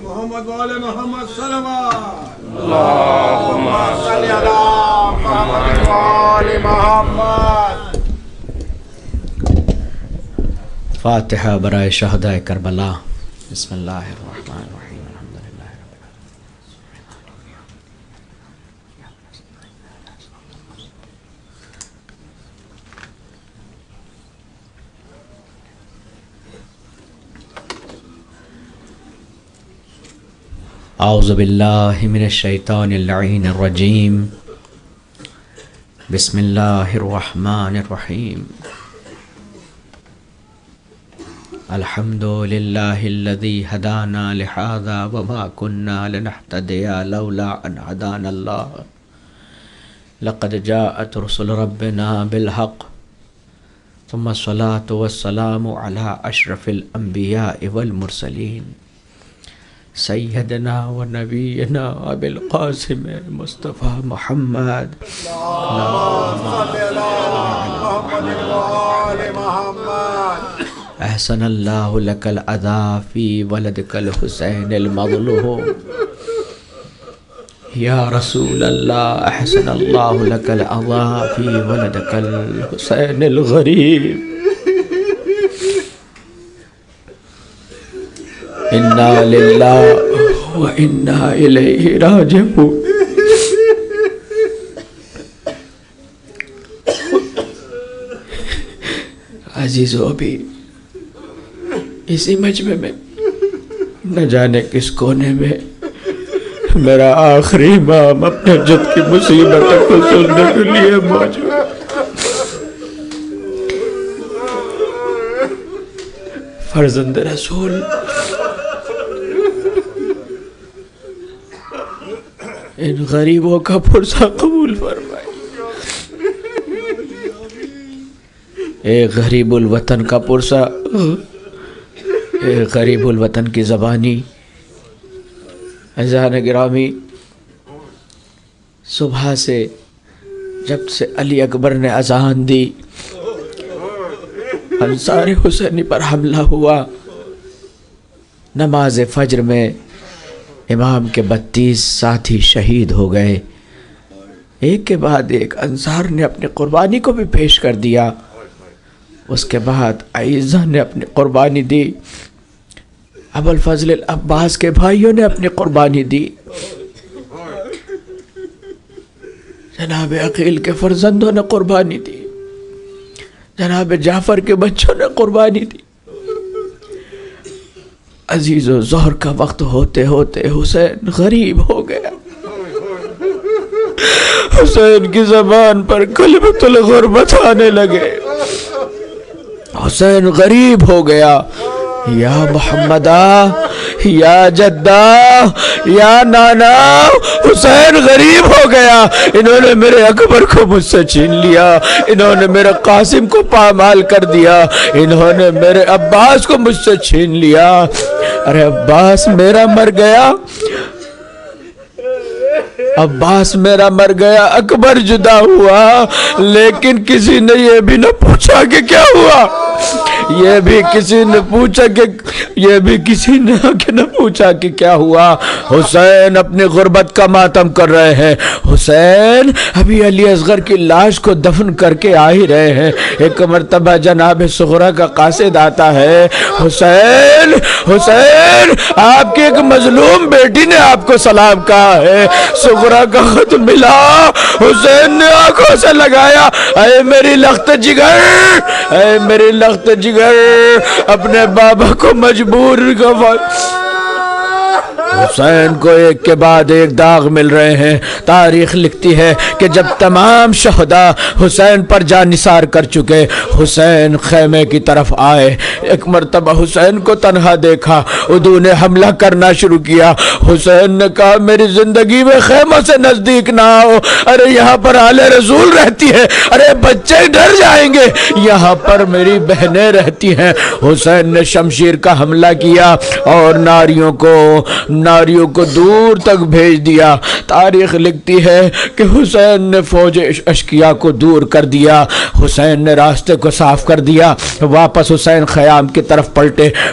محمد وآل محمد صلوات اللهم صل على محمد وآل محمد. فاتحہ برائے شہدائے کربلا. بسم اللہ الرحمن الرحیم. الحمدللہ رب العالمین. اعوذ باللہ من الشیطان اللعین الرجیم. بسم اللہ الرحمن الرحیم. الحمد للہ الذی ہدانا لہذا وما كنا لنہتدی لولا ان ہدانا اللہ. لقد جاءت رسل ربنا بالحق ثم الصلاة والسلام على اشرف الانبیاء والمرسلین سیدنا و نبینا ابی القاسم مصطفی محمد. اللهم صل على محمد وآل محمد. احسن اللہ لک العطا فی ولدک الحسین المظلوم. یا رسول اللہ احسن اللہ لک العطا فی ولدک الحسین الغریب. انا للہ و انا الیہ راجعون. عزیزو، ابھی اسی مجمع میں نہ جانے کس کونے میں میرا آخری امام اپنے جد کی مصیبتوں کو سننے کے لیے موجود. فرزند رسول ان غریبوں کا پرسہ قبول فرمائے. اے غریب الوطن کا پرسہ، اے غریب الوطن کی زبانی. عزیزان گرامی، صبح سے جب سے علی اکبر نے اذان دی، انصار حسینی پر حملہ ہوا، نماز فجر میں امام کے 32 ساتھی شہید ہو گئے. ایک کے بعد ایک انصار نے اپنی قربانی کو بھی پیش کر دیا. اس کے بعد عائزہ نے اپنی قربانی دی. ابوالفضل العباس کے بھائیوں نے اپنی قربانی دی. جناب عقیل کے فرزندوں نے قربانی دی. جناب جعفر کے بچوں نے قربانی دی. عزیزو، ظہر کا وقت ہوتے ہوتے حسین غریب ہو گیا. حسین کی زبان پر کلمۃ الغربت آنے لگے. حسین غریب ہو گیا. یا محمدہ، یا جدہ، یا نانا، حسین غریب ہو گیا. انہوں نے میرے اکبر کو مجھ سے چھین لیا. انہوں نے میرے قاسم کو پامال کر دیا. انہوں نے میرے عباس کو مجھ سے چھین لیا. ارے عباس میرا مر گیا، عباس میرا مر گیا، اکبر جدا ہوا، لیکن کسی نے یہ بھی نہ پوچھا کہ کیا ہوا. یہ بھی کسی نے پوچھا کہ کیا ہوا. حسین اپنی غربت کا ماتم کر رہے ہیں. حسین ابھی علی اصغر کی لاش کو دفن کر کے آ ہی رہے ہیں. ایک مرتبہ جناب صغرا کا قاصد آتا ہے. حسین، حسین، آپ کی ایک مظلوم بیٹی نے آپ کو سلام کہا ہے. صغرا کا خط ملا. حسین نے آنکھوں سے لگایا، اے میری لخت جگر، اے میری لخت جگر، اپنے بابا کو مجبور کر. حسین کو ایک کے بعد ایک داغ مل رہے ہیں. تاریخ لکھتی ہے کہ جب تمام شہداء حسین پر جان نثار کر چکے، حسین خیمے کی طرف آئے. ایک مرتبہ حسین کو تنہا دیکھا، عدو نے حملہ کرنا شروع کیا. حسین نے کہا میری زندگی میں خیموں سے نزدیک نہ آؤ. ارے یہاں پر آل رسول رہتی ہے، ارے بچے ڈر جائیں گے، یہاں پر میری بہنیں رہتی ہیں. حسین نے شمشیر کا حملہ کیا اور ناریوں کو ناریوں کو دور تک بھیج دیا۔ تاریخ لکھتی ہے کہ حسین نے فوج اشقیاء کو دور کر دیا، حسین نے راستے کو صاف کر دیا۔ واپس حسین خیام کی طرف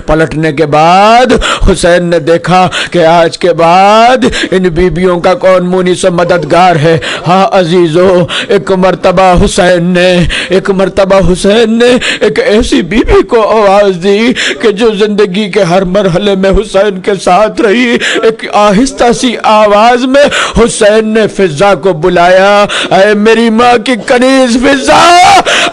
پلٹنے کے بعد حسین نے دیکھا کہ آج کے بعد ان بیبیوں کا کون مونی سے مددگار ہے۔ ہاں عزیزو، ایک مرتبہ حسین نے ایک ایسی بیوی کو آواز دی کہ جو زندگی کے ہر مرحلے میں حسین کے ساتھ رہی۔ ایک آہستہ سی آواز میں حسین نے فضا کو بلایا، اے میری ماں کی کنیز فضا،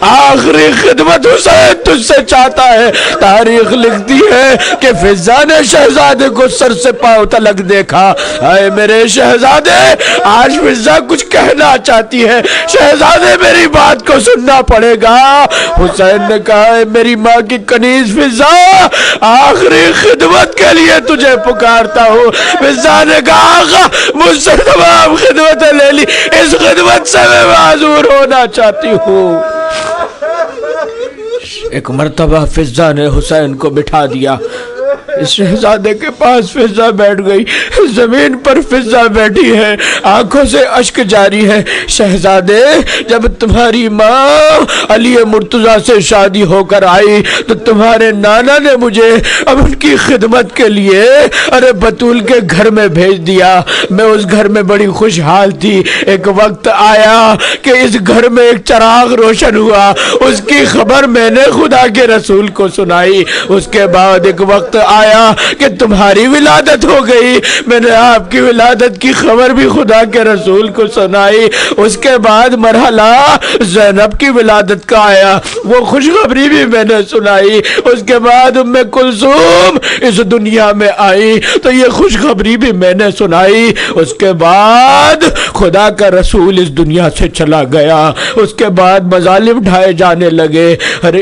آخری خدمت حسین تجھ سے چاہتا ہے۔ تاریخ لکھتی ہے کہ فضا نے شہزادے کو سر سے پاؤں تلک دیکھا۔ اے میرے شہزادے، آج فضا کچھ کہنا چاہتی ہے، شہزادے میری بات کو سننا پڑے گا۔ حسین نے کہا، اے میری ماں کی کنیز فضا، آخری خدمت کے لیے تجھے پکارتا ہوں۔ فضا نے کہا، آقا مجھ سے تمام خدمتیں لے لی، اس خدمت سے میں معذور ہونا چاہتی ہوں۔ ایک مرتبہ فضا نے حسین کو بٹھا دیا، اس شہزادے کے پاس فضا بیٹھ گئی، زمین پر فضا بیٹھی ہے، آنکھوں سے اشک جاری ہے۔ شہزادے، جب تمہاری ماں علی مرتضیٰ سے شادی ہو کر آئی تو تمہارے نانا نے مجھے اب ان کی خدمت کے لیے بطول کے گھر میں بھیج دیا۔ میں اس گھر میں بڑی خوشحال تھی۔ ایک وقت آیا کہ اس گھر میں ایک چراغ روشن ہوا، اس کی خبر میں نے خدا کے رسول کو سنائی۔ اس کے بعد ایک وقت آیا کہ تمہاری ولادت ہو گئی، میں نے آپ کی ولادت کی خبر بھی خدا کے رسول کو سنائی۔ اس کے بعد مرحلہ زینب کی ولادت کا آیا، وہ خوشخبری بھی میں نے سنائی۔ اس کے بعد ام کلثوم اس دنیا میں آئی تو یہ خوشخبری بھی میں نے سنائی۔ اس کے بعد خدا کا رسول اس دنیا سے چلا گیا۔ اس کے بعد مظالم ڈھائے جانے لگے،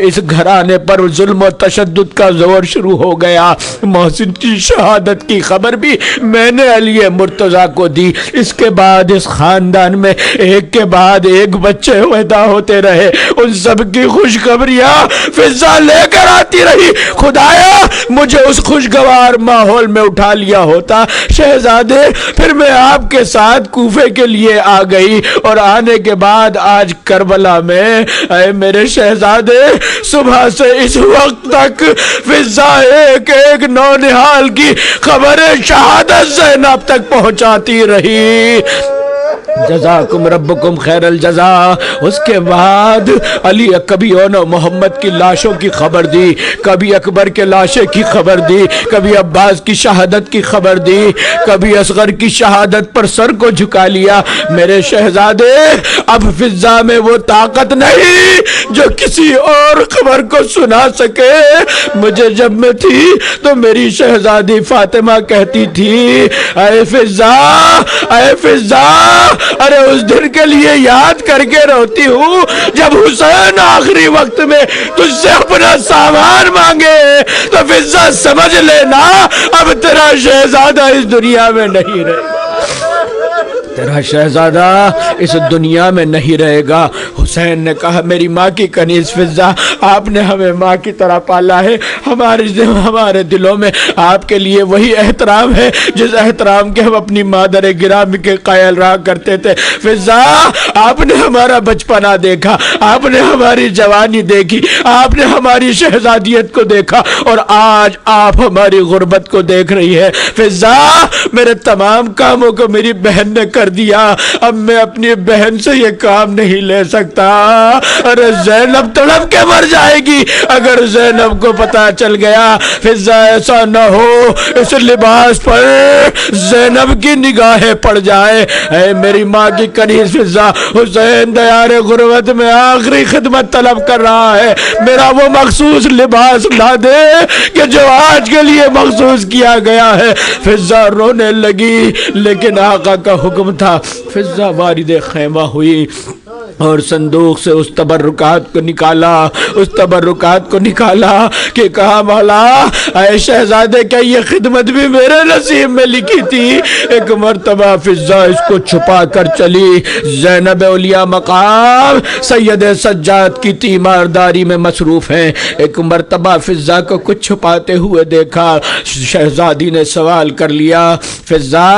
اس گھرانے پر ظلم و تشدد کا زور شروع ہو گیا۔ محسن کی شہادت کی خبر بھی میں نے علی مرتضیٰ کو دی۔ اس کے بعد اس خاندان میں ایک کے بعد ایک بچے پیدا ہوتے رہے، ان سب کی خوشخبریاں فضا لے کر آتی رہی۔ خدایا مجھے اس خوشگوار ماحول میں اٹھا لیا ہوتا شہزادے، پھر میں آپ کے ساتھ کوفے کے لیے آ گئی، اور آنے کے بعد آج کربلا میں اے میرے شہزادے صبح سے اس وقت تک فضا ایک نونہال کی خبر شہادت زینب تک پہنچاتی رہی۔ جزاکم ربکم خیر الجزا۔ اس کے بعد علی کبھی محمد کی لاشوں کی خبر دی، کبھی اکبر کے لاشے کی خبر دی، کبھی عباس کی شہادت کی خبر دی، کبھی اصغر کی شہادت پر سر کو جھکا لیا۔ میرے شہزادے اب فضا میں وہ طاقت نہیں جو کسی اور خبر کو سنا سکے۔ مجھے جب میں تھی تو میری شہزادی فاطمہ کہتی تھی، اے فضا، اے فضا، ارے اس دن کے لیے یاد کر کے روتی ہوں جب حسین آخری وقت میں تجھ سے اپنا سامان مانگے، تو فضا سمجھ لینا اب تیرا شہزادہ اس دنیا میں نہیں رہے گا، تیرا شہزادہ اس دنیا میں نہیں رہے گا۔ حسین نے کہا، میری ماں کی کنیز فضا، آپ نے ہمیں ماں کی طرح پالا ہے، ہمارے دلوں میں آپ کے لیے وہی احترام ہے جس احترام کے ہم اپنی مادر گرامی کے قائل رہا کرتے تھے۔ فضا، آپ نے ہمارا بچپنا دیکھا، آپ نے ہماری جوانی دیکھی، آپ نے ہماری شہزادیت کو دیکھا، اور آج آپ ہماری غربت کو دیکھ رہی ہے۔ فضا، میرے تمام کاموں کو میری بہن نے کر دیا، اب میں اپنی بہن سے یہ کام نہیں لے سکتا۔ ارے زینب تڑپ کے مر جائے گی اگر زینب کو پتا چل گیا۔ فضا، ایسا نہ ہو اس لباس پر زینب کی نگاہیں پڑ جائے۔ اے میری ماں کی کنیز فضا، حسین دیار غربت میں آخری خدمت طلب کر رہا ہے، میرا وہ مخصوص لباس لا دے کہ جو آج کے لیے مخصوص کیا گیا ہے۔ فضا رونے لگی، لیکن آقا کا حکم تھا۔ فضا وارد خیمہ ہوئی، اور صندوق سے اس تبرکات کو نکالا کہ کہا مولا اے شہزادے کیا یہ خدمت بھی میرے نصیب میں لکھی تھی؟ ایک مرتبہ فضا اس کو چھپا کر چلی. زینب اولیاء مقام سید سجاد کی تیمارداری میں مصروف ہیں. ایک مرتبہ فضا کو کچھ چھپاتے ہوئے دیکھا. شہزادی نے سوال کر لیا فضا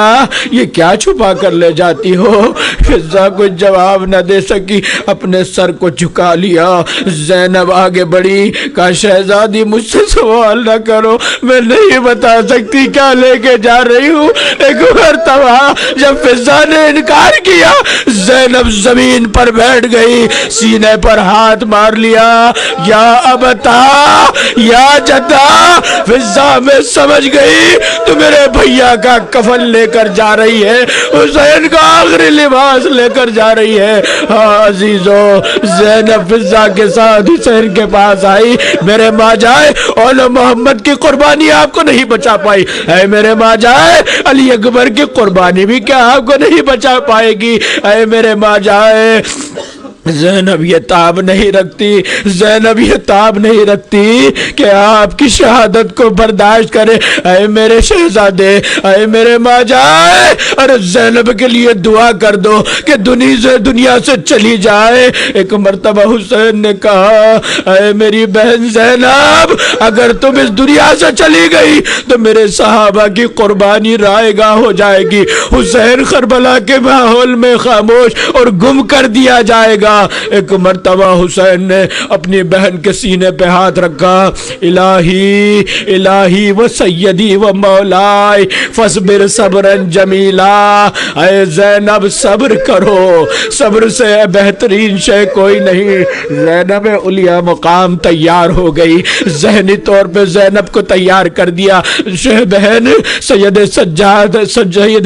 یہ کیا چھپا کر لے جاتی ہو؟ فضا کچھ جواب نہ دے سکی، اپنے سر کو جھکا لیا. زینب آگے بڑھی، کہا شہزادی مجھ سے سوال نہ کرو، میں نہیں بتا سکتی کیا لے کے جا رہی ہوں. ایک مرتبہ جب فضا نے انکار کیا زینب زمین پر بیٹھ گئی، سینے پر ہاتھ مار لیا. یا ابتا یا جدا، فضا میں سمجھ گئی تو میرے بھیا کا کفن لے کر جا رہی ہے، حسین کا آخری لباس لے کر جا رہی ہے. عزیزو زینب فضا کے ساتھ حسین کے پاس آئی. میرے ماں جائے اور محمد کی قربانی آپ کو نہیں بچا پائی. اے میرے ماں جائے علی اکبر کی قربانی بھی کیا آپ کو نہیں بچا پائے گی. اے میرے ماں جائے زینب یہ تاب نہیں رکھتی کہ آپ کی شہادت کو برداشت کرے. اے میرے شہزادے، اے میرے ماں جائے، ارے زینب کے لیے دعا کر دو کہ دنیا سے چلی جائے. ایک مرتبہ حسین نے کہا اے میری بہن زینب اگر تم اس دنیا سے چلی گئی تو میرے صحابہ کی قربانی رائے گاہ ہو جائے گی. حسین کربلا کے ماحول میں خاموش اور گم کر دیا جائے گا. ایک مرتبہ حسین نے اپنی بہن کے سینے پہ ہاتھ رکھا. الہی و سیدی و مولائی فاصبر صبرا جمیلا. اے زینب صبر کرو، صبر سے بہترین شے کوئی نہیں. زینب اولیاء مقام تیار ہو گئی، ذہنی طور پہ زینب کو تیار کر دیا. بہن سید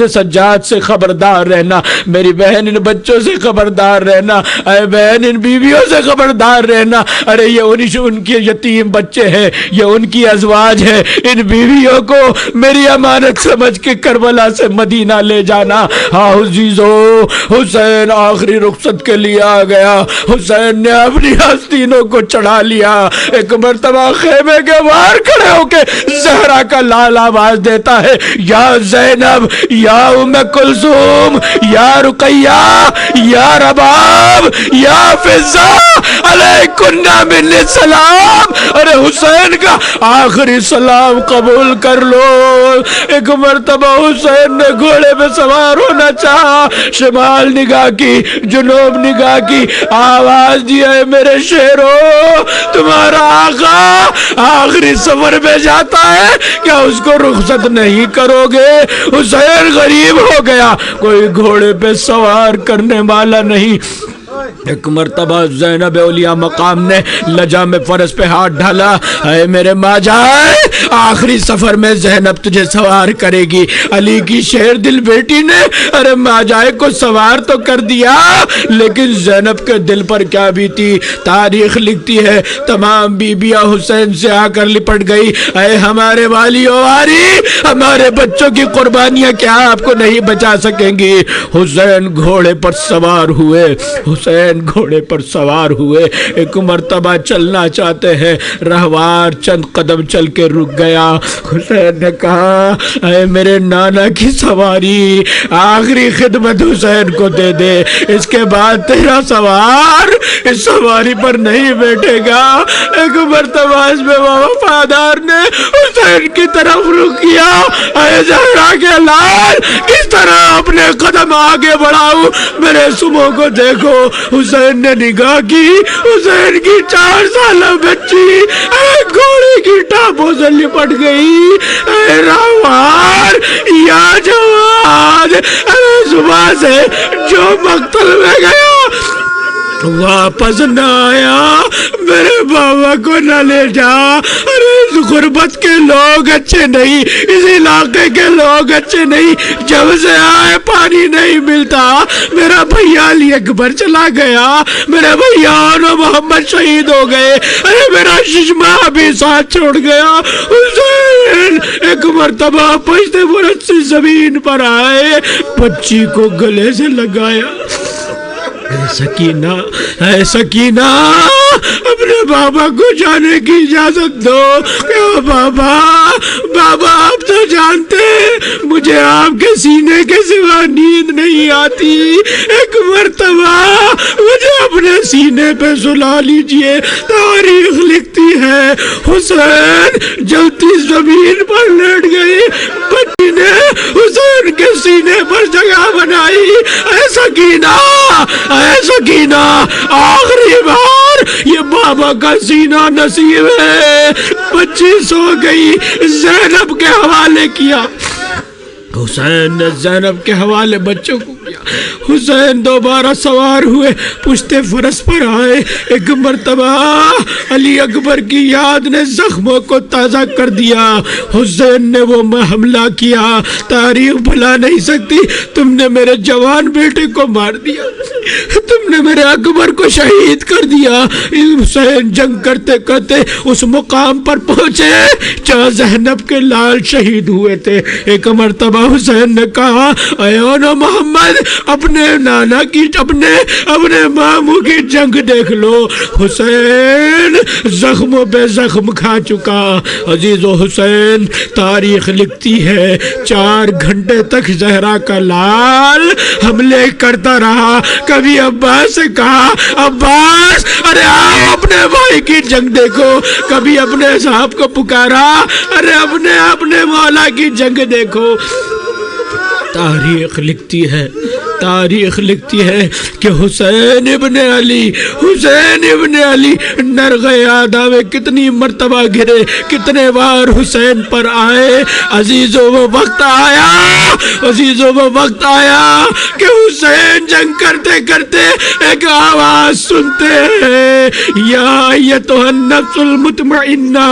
سجاد سے خبردار رہنا، میری بہن ان بچوں سے خبردار رہنا، اے بہن ان بیویوں سے خبردار رہنا. ارے یہ ان کے یتیم بچے ہیں، یہ ان کی ازواج ہے، ان بیویوں کو میری امانت سمجھ کے کربلا سے مدینہ لے جانا. ہاں عزیزو حسین آخری رخصت کے لیے آ گیا. حسین نے اپنی آستینوں کو چڑھا لیا. ایک مرتبہ خیمے کے باہر کھڑے ہو کے زہرا کا لال آواز دیتا ہے یا زینب یا ام کلثوم یا رقیہ یا رباب یا فضا علیکن من السلام. ارے حسین کا آخری سلام قبول کر لو. ایک مرتبہ حسین نے گھوڑے پہ سوار ہونا چاہا، شمال نگاہ کی، جنوب نگاہ کی، آواز دیا ہے میرے شیرو تمہارا آقا آخری سفر میں جاتا ہے، کیا اس کو رخصت نہیں کرو گے؟ حسین غریب ہو گیا، کوئی گھوڑے پہ سوار کرنے والا نہیں. ایک مرتبہ زینب اولیاء مقام نے لجا میں فرس پہ ہاتھ ڈالا. اے میرے ماں جائے آخری سفر میں زینب تجھے سوار کرے گی. علی کی شیر دل بیٹی نے ارے ماں جائے کو سوار تو کر دیا، لیکن زینب کے دل پر کیا بیتی. تاریخ لکھتی ہے تمام بیبیاں حسین سے آ کر لپٹ گئی. اے ہمارے والی و واری، ہمارے بچوں کی قربانیاں کیا آپ کو نہیں بچا سکیں گی. حسین گھوڑے پر سوار ہوئے. ایک مرتبہ چلنا چاہتے ہیں، رہوار چند قدم چل کے رک گیا. حسین نے کہا اے میرے نانا کی سواری آخری خدمت حسین کو دے دے، اس کے بعد تیرا سوار اس سواری پر نہیں بیٹھے گا. ایک مرتبہ اس میں وفادار نے حسین کی طرف رک کیا. اے زہرا کے لال کس طرح اپنے قدم آگے بڑھاؤں، میرے سمو کو دیکھو. حسین نے نگاہ کی، حسین کی 4 سالہ بچی گھوڑے کی ٹاپوں سے لپٹ گئی. اے راوار یا جواد، صبح سے جو مقتل میں گیا واپس نہ آیا، میرے بابا کو نہ لے جا. ارے اس غربت کے لوگ اچھے نہیں، اس علاقے کے لوگ اچھے نہیں. جب سے آئے پانی نہیں ملتا. میرا بھیا علی اکبر چلا گیا، میرے بھیا اور محمد شہید ہو گئے. ارے میرا ششما بھی ساتھ چھوڑ گیا. حسین ایک مرتبہ پشتے برس سے زمین پر آئے، بچی کو گلے سے لگایا. سکینہ، اے سکینہ، اپنے بابا کو جانے کی اجازت دو۔ کیا بابا، بابا آپ تو جانتے مجھے آپ کے سینے کے سوا نیند نہیں آتی، ایک مرتبہ مجھے اپنے سینے پہ سلا لیجئے۔ تاریخ لکھتی ہے حسین جلتی زمین پر لیٹ گئی، بچی نے حسین کے سینے پر جگہ بنائی۔ اے سکینہ، اے سکینہ، آخری بار یہ بابا کا سینہ نصیب ہے۔ بچی سو گئی، زینب کے حوالے کیا۔ حسین نے زینب کے حوالے بچوں کو کیا۔ حسین دوبارہ سوار ہوئے، پشت فرس پر آئے۔ ایک مرتبہ علی اکبر کی یاد نے زخموں کو تازہ کر دیا۔ حسین نے وہ حملہ کیا، تاریخ بھلا نہیں سکتی، تم نے میرے جوان بیٹے کو مار دیا، تم نے میرے اکبر کو شہید کر دیا۔ حسین جنگ کرتے کرتے اس مقام پر پہنچے جہاں زینب کے لال شہید ہوئے تھے۔ ایک مرتبہ حسین نے کہا، اے اونا محمد، اپنے نانا کی، اپنے ماموں کی جنگ دیکھ لو۔ حسین زخموں پہ زخم کھا چکا۔ عزیز و حسین، تاریخ لکھتی ہے 4 گھنٹے تک زہرا کا لال حملے کرتا رہا۔ کبھی عباس سے کہا، عباس ارے آؤ اپنے بھائی کی جنگ دیکھو۔ کبھی اپنے صاحب کو پکارا، ارے اپنے مولا کی جنگ دیکھو۔ تاریخ لکھتی ہے کہ حسین ابن علی نرغ آدم میں کتنی مرتبہ گرے، کتنے بار حسین پر آئے۔ عزیزوں وہ وقت آیا کہ حسین جنگ کرتے کرتے ایک آواز سنتے ہیں، یا ایتھا النفس المطمئنہ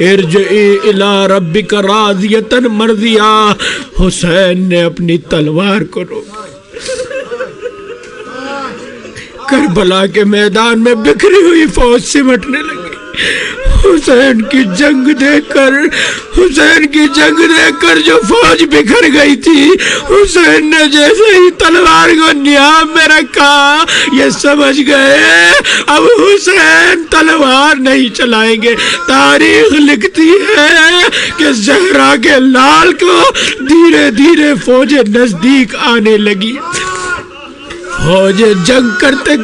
ارجعی الی ربک راضیۃ مرضیہ۔ حسین نے اپنی تلوار کو روکا۔ کربلا کے میدان میں بکھری ہوئی فوج سمٹنے لگی۔ حسین کی جنگ دیکھ کر جو فوج بکھر گئی تھی، حسین نے جیسے ہی تلوار کو نیام میں رکھا، یہ سمجھ گئے اب حسین تلوار نہیں چلائیں گے۔ تاریخ لکھتی ہے کہ زہرا کے لال کو دھیرے دھیرے فوجیں نزدیک آنے لگی۔ فوجیں جنگ کرتے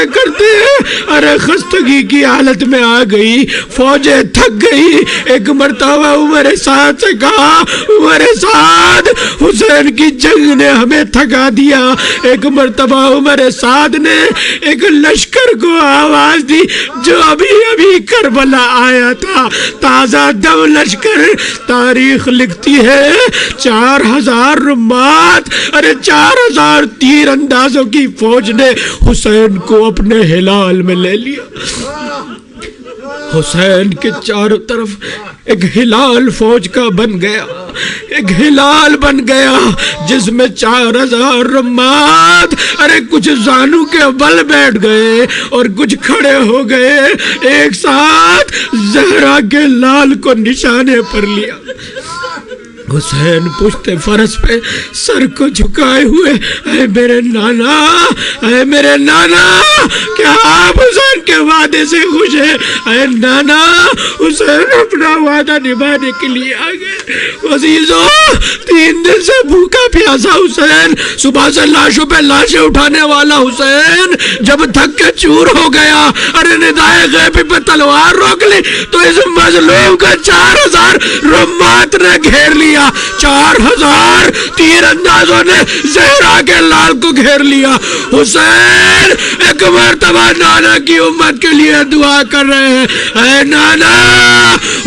کرتے ارے خستگی کی حالت میں آ گئی، فوجیں تھک گئی۔ ایک مرتبہ عمر سعد سے کہا، عمر سعد، حسین کی جنگ نے ہمیں تھکا دیا۔ ایک مرتبہ عمر سعد نے ایک لشکر کو آواز دی جو ابھی کربلا آیا تھا، تازہ دم لشکر۔ تاریخ لکھتی ہے 4000 رمات، ارے 4000 تیر اندازوں کی فوج نے حسین کو اپنے ہلال میں لے لیا۔ حسین کے چاروں طرف ایک ہلال فوج کا بن گیا، جس میں 4000 رمات، ارے کچھ زانو کے بل بیٹھ گئے اور کچھ کھڑے ہو گئے، ایک ساتھ زہرا کے لال کو نشانے پر لیا۔ حسین پشت فرس پہ سر کو جھکائے ہوئے، اے میرے نانا، کیا آپ حسین کے وعدے سے خوش ہیں؟ اے نانا، حسین اپنا وعدہ نبھانے کے لیے آ گئے۔ عزیزو، 3 دن سے بھوکا پیاسا حسین، صبح سے لاشوں پہ لاشیں اٹھانے والا حسین جب تھک کے چور ہو گیا، ارے ندائے غیبی پہ تلوار روک لی تو اس مظلوم کا 4000 رمات نے گھیر لیا۔ 4000 تیر اندازوں نے زہرا کے لال کو گھیر لیا۔ حسین ایک مرتبہ نانا کی امت کے لیے دعا کر رہے ہیں، اے نانا۔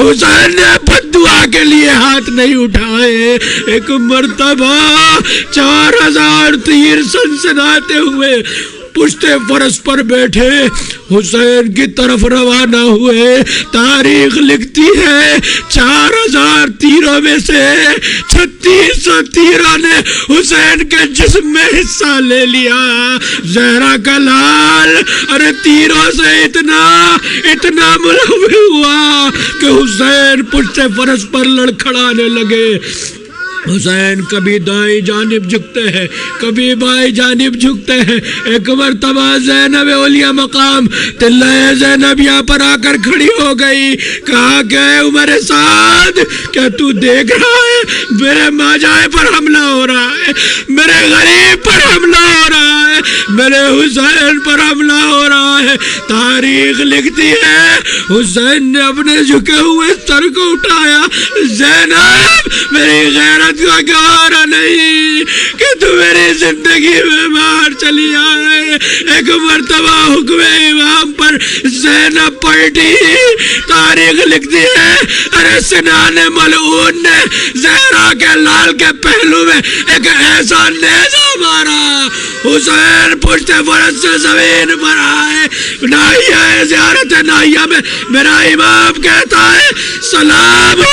حسین نے بد دعا کے لیے ہاتھ نہیں اٹھائے۔ ایک مرتبہ 4000 تیر سنسناتے ہوئے پشت فرس پر بیٹھے حسین کی طرف روانہ ہوئے۔ تاریخ لکھتی ہے 4000 تیروں میں سے 3600 تیروں نے حسین کے جسم میں حصہ لے لیا۔ زہرا کا لال ارے تیروں سے اتنا ملہوس ہوا کہ حسین پشت فرس پر لڑکھڑانے لگے۔ حسین کبھی دائیں جانب جھکتے ہیں کبھی بائیں جانب جھکتے ہیں. ایک مرتبہ زینب اولیاء مقام تلہ زینبیہ پر آ کر کھڑی ہو گئی. کہا کہ عمر سعد کیا تو دیکھ رہا ہے میرے ماجائے پر حملہ ہو رہا ہے, میرے غریب پر حملہ ہو رہا ہے, میرے حسین پر حملہ ہو رہا ہے. تاریخ لکھتی ہے حسین نے اپنے جھکے ہوئے سر کو اٹھایا. زینب میری غیرت کا گوارا نہیں کہ تو میری زندگی میں باہر چلی آئے. ایک مرتبہ حکم امام پر زینب پلٹی. تاریخ لکھتی ہے ارے سنان ملعون نے زہرا کے لال کے پہلو میں ایک ایسا نیزہ مارا. حسین پشت فرس سے زمین پر آئے. ناحیہ زیارت ناحیہ میں میرا امام کہتا ہے سلام ہو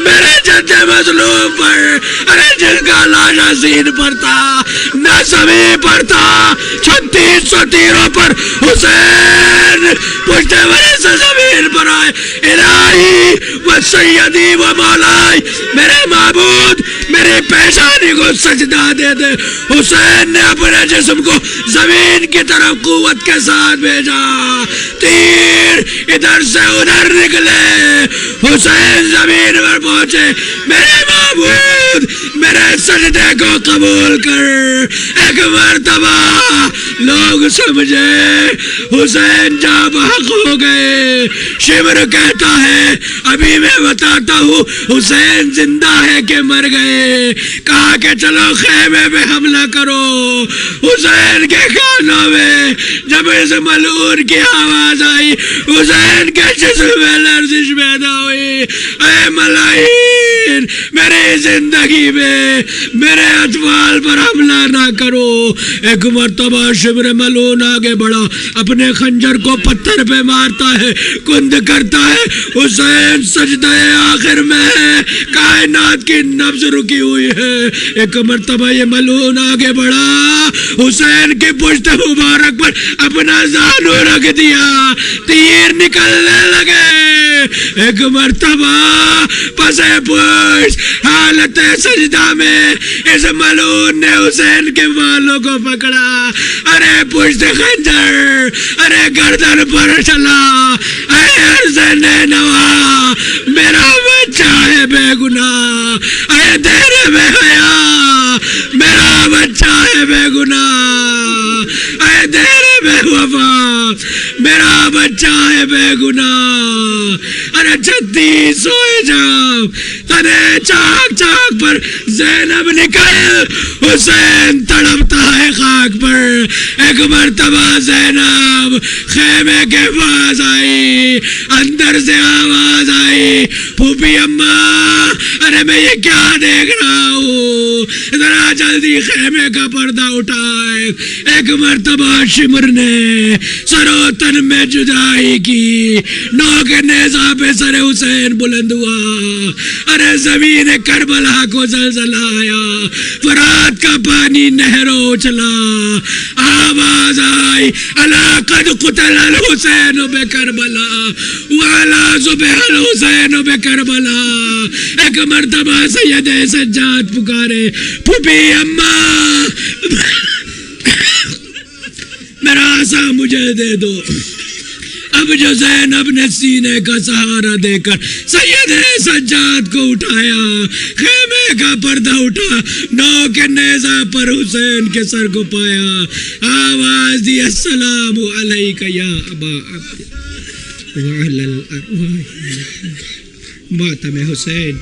میرے جد مظلوم پر. ارے جن کا لاشا زین پر تھا نہ زمین پر تھا. 3600 تیروں پر حسین پشت فرس سے زمین پر آئے. الہی و سیدی و مولائی میرے معبود میری پیشانی کو سجدہ دے دے. حسین نے اپنے جسم کو زمین کی طرف قوت کے ساتھ بھیجا. تیر ادھر سے ادھر نکلے. حسین زمین پر پہنچے. میرے معبود میرے سجدے کو قبول کر. ایک مرتبہ لوگ سمجھے حسین جاں بحق ہو گئے. شمر کہتا ہے ابھی میں بتاتا ہوں حسین زندہ ہے کہ مر گئے. کہا کہ چلو خیمے میں حملہ کرو. حسین کے کانوں میں جب اس ملعون کی آواز آئی حسین کے جسم میں لرزش پیدا ہوئی. اے ملائین میری زندگی میں میرے اطفال پر حملہ نہ کرو. ایک مرتبہ شمر ملعون آگے بڑھا اپنے خنجر کو پتھر پہ مارتا ہے کند کرتا ہے. حسین سجدہ آخر میں کائنات کی نبض رکی ہوئی ہے. ایک مرتبہ یہ ملعون آگے بڑھا حسین کی پشت مبارک پر اپنا زانو رکھ دیا. تیر نکلنے لگے. ایک مرتبہ پسے پشت حالت سجدہ میں اس ملعون نے حسین کے بالوں کو پکڑا. ارے پشت خنجر ارے گردن پر چلا. اے عرض نینوا میرا بچہ ہے بے گناہ. اے دیر میں حیا میرا بچہ ہے بے گناہ. اے دیر بے وفا میرا بچہ ہے بے گناہ. ارے جدی سوئے جاؤ تنے چاک چاک پر زینب نکل. حسین تڑپتا ہے خاک پر. ایک مرتبہ زینب خیمے کے پاس آئی. اندر سے آواز آئی پھوپھی اماں ارے میں یہ کیا دیکھ رہا ہوں ذرا جلدی خیمے کا پردہ اٹھائے. ایک مرتبہ شمر نے سروتن میں جدائی کی. نوک نیزہ پہ سر حسین بلند ہوا. ارے زمین کربلا کو زلزلہ آیا. فرات کا پانی نہروں اچھلا. آواز آئی الا قد قتل الحسین بکربلا والا ذبح الحسین بکربلا. ایک مرتبہ سید سجاد پکارے پھوپھی اماں میرا عصا مجھے دے دو. اب جو زینب نے سینے کا سہارا دے کر سید سجاد کو اٹھایا. خیمے کا پردہ اٹھا. نو کے نیزہ پر حسین کے سر کو پایا. آواز دی السلام علیک یا ابا عبد وعلی الارواح. ماتم حسین.